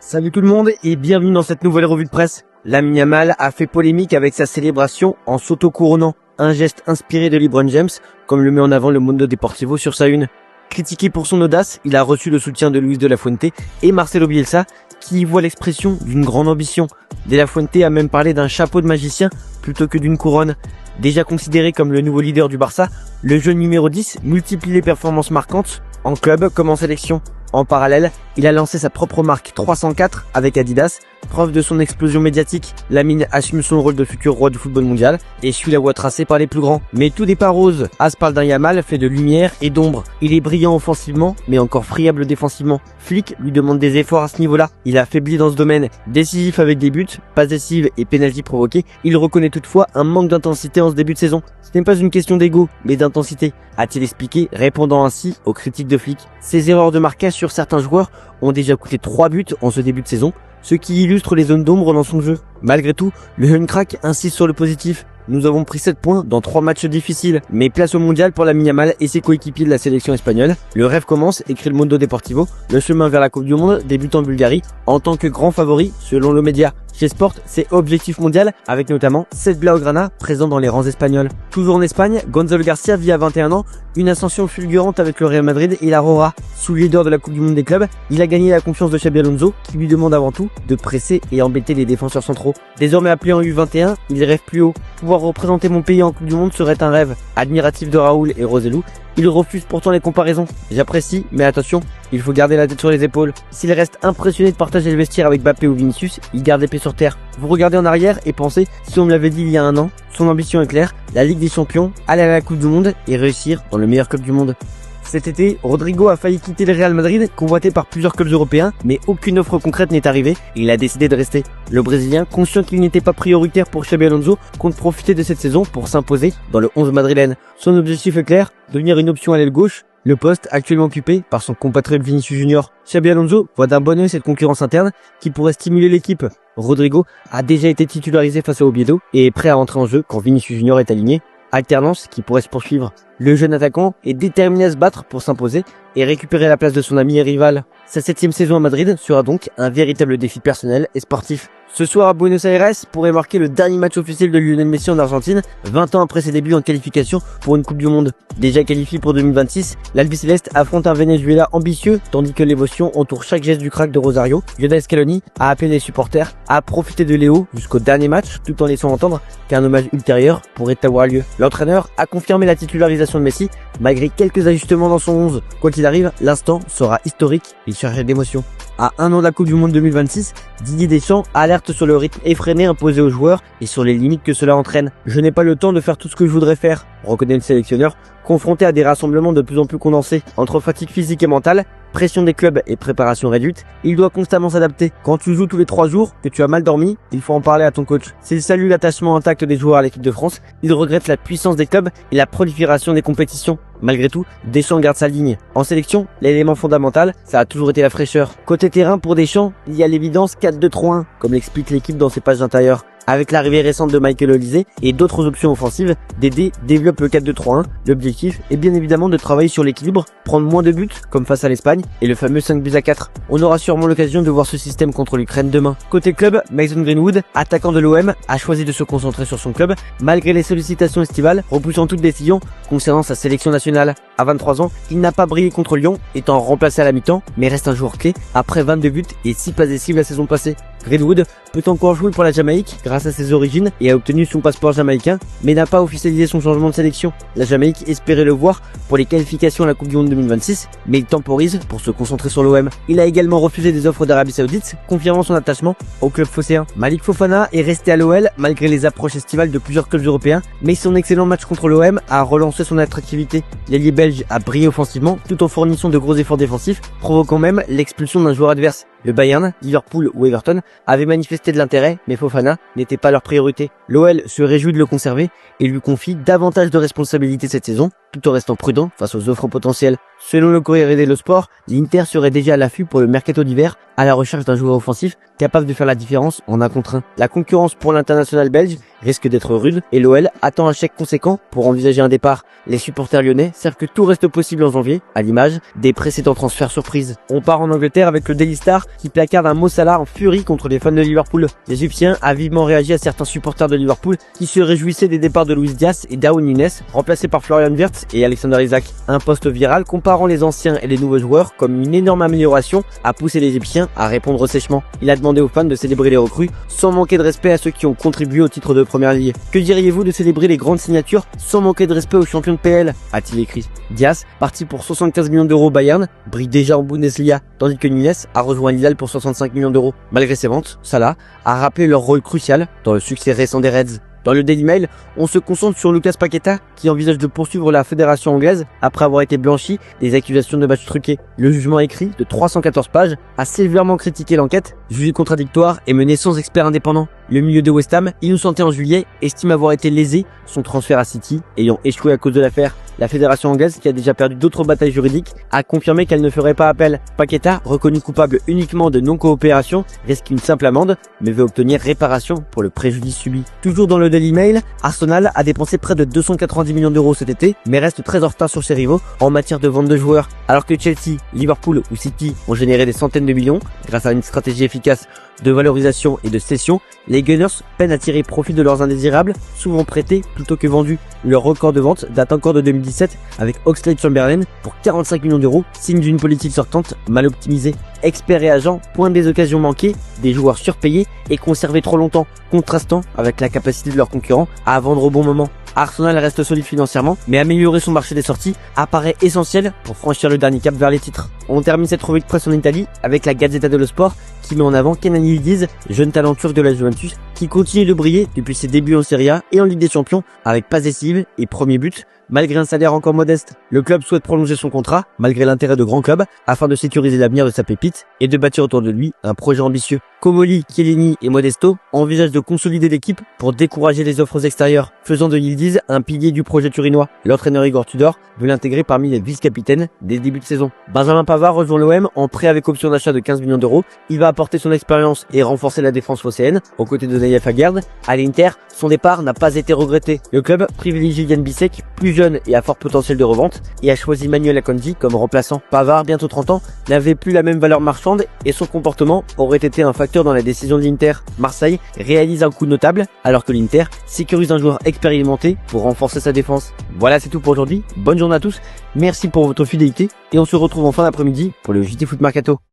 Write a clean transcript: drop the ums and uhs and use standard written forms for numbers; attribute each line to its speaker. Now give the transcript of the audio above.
Speaker 1: Salut tout le monde et bienvenue dans cette nouvelle revue de presse. Lamine Yamal a fait polémique avec sa célébration en s'auto-couronnant, un geste inspiré de LeBron James, comme le met en avant le Mundo Deportivo sur sa une. Critiqué pour son audace, il a reçu le soutien de Luis de la Fuente et Marcelo Bielsa, qui y voit l'expression d'une grande ambition. De la Fuente a même parlé d'un chapeau de magicien plutôt que d'une couronne. Déjà considéré comme le nouveau leader du Barça, le jeune numéro 10 multiplie les performances marquantes, en club comme en sélection. En parallèle, il a lancé sa propre marque 304 avec Adidas. Preuve de son explosion médiatique, Lamine assume son rôle de futur roi du football mondial et suit la voie tracée par les plus grands. Mais tout n'est pas rose. As parle d'un Yamal fait de lumière et d'ombre. Il est brillant offensivement, mais encore friable défensivement. Flick lui demande des efforts à ce niveau-là. Il a affaibli dans ce domaine. Décisif avec des buts, passes décisives et pénalty provoqués, il reconnaît toutefois un manque d'intensité en ce début de saison. Ce n'est pas une question d'ego, mais d'intensité, a-t-il expliqué, répondant ainsi aux critiques de Flick. Ses erreurs de marquage sur certains joueurs ont déjà coûté 3 buts en ce début de saison, ce qui illustre les zones d'ombre dans son jeu. Malgré tout, le jeune crack insiste sur le positif. Nous avons pris 7 points dans 3 matchs difficiles, mais place au mondial pour Lamine Yamal et ses coéquipiers de la sélection espagnole. Le rêve commence, écrit le Mundo Deportivo. Le chemin vers la Coupe du Monde débute en Bulgarie en tant que grand favori selon le média. Chez Sport, c'est objectif mondial avec notamment 7 Blaugrana présents dans les rangs espagnols. Toujours en Espagne, Gonzalo Garcia vit à 21 ans une ascension fulgurante avec le Real Madrid et la Rora. Sous leader de la Coupe du Monde des clubs, il a gagné la confiance de Xabi Alonso qui lui demande avant tout de presser et embêter les défenseurs centraux. Désormais appelé en U21, il rêve plus haut. Pouvoir représenter mon pays en Coupe du Monde serait un rêve. Admiratif de Raoul et Roselu, il refuse pourtant les comparaisons. J'apprécie, mais attention, il faut garder la tête sur les épaules. S'il reste impressionné de partager le vestiaire avec Mbappé ou Vinicius, il garde les pieds sur terre. Vous regardez en arrière et pensez, si on me l'avait dit il y a un an, son ambition est claire, la Ligue des Champions, aller à la Coupe du Monde et réussir dans le meilleur club du monde. Cet été, Rodrigo a failli quitter le Real Madrid, convoité par plusieurs clubs européens, mais aucune offre concrète n'est arrivée et il a décidé de rester. Le Brésilien, conscient qu'il n'était pas prioritaire pour Xabi Alonso, compte profiter de cette saison pour s'imposer dans le 11 madrilène. Son objectif est clair, devenir une option à l'aile gauche, le poste actuellement occupé par son compatriote Vinicius Junior. Xabi Alonso voit d'un bon œil cette concurrence interne qui pourrait stimuler l'équipe. Rodrigo a déjà été titularisé face à Oviedo et est prêt à entrer en jeu quand Vinicius Junior est aligné. Alternance qui pourrait se poursuivre. Le jeune attaquant est déterminé à se battre pour s'imposer et récupérer la place de son ami et rival. Sa 7e saison à Madrid sera donc un véritable défi personnel et sportif. Ce soir à Buenos Aires pourrait marquer le dernier match officiel de Lionel Messi en Argentine, 20 ans après ses débuts en qualification pour une Coupe du Monde. Déjà qualifié pour 2026, l'Albiceleste affronte un Venezuela ambitieux, tandis que l'émotion entoure chaque geste du crack de Rosario. Lionel Scaloni a appelé les supporters à profiter de Léo jusqu'au dernier match, tout en laissant entendre qu'un hommage ultérieur pourrait avoir lieu. L'entraîneur a confirmé la titularisation de Messi, malgré quelques ajustements dans son 11. Quoi qu'il arrive, l'instant sera historique, il cherchait d'émotion. À un an de la Coupe du Monde 2026, Didier Deschamps alerte sur le rythme effréné imposé aux joueurs et sur les limites que cela entraîne. Je n'ai pas le temps de faire tout ce que je voudrais faire, reconnaît le sélectionneur, confronté à des rassemblements de plus en plus condensés. Entre fatigue physique et mentale, pression des clubs et préparation réduite, il doit constamment s'adapter. Quand tu joues tous les 3 jours, que tu as mal dormi, il faut en parler à ton coach. S'il salue l'attachement intact des joueurs à l'équipe de France, il regrette la puissance des clubs et la prolifération des compétitions. Malgré tout, Deschamps garde sa ligne. En sélection, l'élément fondamental, ça a toujours été la fraîcheur. Côté terrain, pour Deschamps, il y a l'évidence 4-2-3-1, comme l'explique l'équipe dans ses pages intérieures. Avec l'arrivée récente de Michael Olise et d'autres options offensives, Dédé développe le 4-2-3-1. L'objectif est bien évidemment de travailler sur l'équilibre, prendre moins de buts, comme face à l'Espagne, et le fameux 5-4. On aura sûrement l'occasion de voir ce système contre l'Ukraine demain. Côté club, Mason Greenwood, attaquant de l'OM, a choisi de se concentrer sur son club, malgré les sollicitations estivales, repoussant toute décision concernant sa sélection nationale. À 23 ans, il n'a pas brillé contre Lyon, étant remplacé à la mi-temps, mais reste un joueur clé après 22 buts et 6 passes décisives la saison passée. Greenwood peut encore jouer pour la Jamaïque grâce à ses origines et a obtenu son passeport jamaïcain, mais n'a pas officialisé son changement de sélection. La Jamaïque espérait le voir pour les qualifications à la Coupe du Monde 2026, mais il temporise pour se concentrer sur l'OM. Il a également refusé des offres d'Arabie Saoudite, confirmant son attachement au club phocéen. Malik Fofana est resté à l'OL malgré les approches estivales de plusieurs clubs européens, mais son excellent match contre l'OM a relancé son attractivité. L'ailier belge a brillé offensivement tout en fournissant de gros efforts défensifs, provoquant même l'expulsion d'un joueur adverse. Le Bayern, Liverpool ou Everton avaient manifesté de l'intérêt, mais Fofana n'était pas leur priorité. L'OL se réjouit de le conserver et lui confie davantage de responsabilités cette saison, tout en restant prudent face aux offres potentielles. Selon le Corriere dello Sport, l'Inter serait déjà à l'affût pour le mercato d'hiver, à la recherche d'un joueur offensif capable de faire la différence en 1 contre 1. La concurrence pour l'international belge risque d'être rude et l'OL attend un chèque conséquent pour envisager un départ. Les supporters lyonnais savent que tout reste possible en janvier, à l'image des précédents transferts surprises. On part en Angleterre avec le Daily Star qui placarde un Mo Salah en furie contre les fans de Liverpool. L'Égyptien a vivement réagi à certains supporters de Liverpool qui se réjouissaient des départs de Luis Diaz et Darwin Núñez, remplacés par Florian Wirtz et Alexander Isak. Un post viral comparant les anciens et les nouveaux joueurs comme une énorme amélioration a poussé l'Égyptien à répondre sèchement. Il a demandé aux fans de célébrer les recrues sans manquer de respect à ceux qui ont contribué au titre de première ligue. Que diriez-vous de célébrer les grandes signatures sans manquer de respect aux champions de PL, a-t-il écrit. Diaz, parti pour 75 millions d'euros au Bayern, brille déjà en Bundesliga, tandis que Núñez a rejoint Lille pour 65 millions d'euros. Malgré ses ventes, Salah a rappelé leur rôle crucial dans le succès récent des Reds. Dans le Daily Mail, on se concentre sur Lucas Paqueta qui envisage de poursuivre la fédération anglaise après avoir été blanchi des accusations de match truqué. Le jugement écrit de 314 pages a sévèrement critiqué l'enquête, jugée contradictoire et menée sans expert indépendant. Le milieu de West Ham, innocenté en juillet, estime avoir été lésé, son transfert à City ayant échoué à cause de l'affaire. La fédération anglaise, qui a déjà perdu d'autres batailles juridiques, a confirmé qu'elle ne ferait pas appel. Paqueta, reconnu coupable uniquement de non-coopération, risque une simple amende, mais veut obtenir réparation pour le préjudice subi. Toujours dans le Daily Mail, Arsenal a dépensé près de 290 millions d'euros cet été, mais reste très en retard sur ses rivaux en matière de vente de joueurs. Alors que Chelsea, Liverpool ou City ont généré des centaines de millions, grâce à une stratégie efficace de valorisation et de cession, les Gunners peinent à tirer profit de leurs indésirables, souvent prêtés plutôt que vendus. Leur record de vente date encore de 2017 avec Oxlade-Chamberlain pour 45 millions d'euros, signe d'une politique sortante mal optimisée. Experts et agents pointent des occasions manquées, des joueurs surpayés et conservés trop longtemps, contrastant avec la capacité de leurs concurrents à vendre au bon moment. Arsenal reste solide financièrement, mais améliorer son marché des sorties apparaît essentiel pour franchir le dernier cap vers les titres. On termine cette revue de presse en Italie avec la Gazzetta dello Sport qui met en avant Kenan Yildiz, jeune talent turc de la Juventus, qui continue de briller depuis ses débuts en Serie A et en Ligue des Champions avec passe décisive et premier but, malgré un salaire encore modeste. Le club souhaite prolonger son contrat, malgré l'intérêt de grands clubs, afin de sécuriser l'avenir de sa pépite et de bâtir autour de lui un projet ambitieux. Comoli, Chiellini et Modesto envisagent de consolider l'équipe pour décourager les offres extérieures, faisant de Yildiz un pilier du projet turinois. L'entraîneur Igor Tudor veut l'intégrer parmi les vice-capitaines dès le début de saison. Benjamin Pavard rejoint l'OM en prêt avec option d'achat de 15 millions d'euros. Il va apporter son expérience et renforcer la défense phocéenne, aux côtés de Naïef Aguerd. À l'Inter, son départ n'a pas été regretté. Le club privilégie Yann Bissek, plus jeune et à fort potentiel de revente, et a choisi Manuel Akanji comme remplaçant. Pavard, bientôt 30 ans, n'avait plus la même valeur marchande et son comportement aurait été un facteur dans la décision de l'Inter. Marseille réalise un coup notable, alors que l'Inter sécurise un joueur expérimenté pour renforcer sa défense. Voilà, c'est tout pour aujourd'hui. Bonne journée à tous, merci pour votre fidélité, et on se retrouve en fin d'après-midi pour le JT Foot Mercato.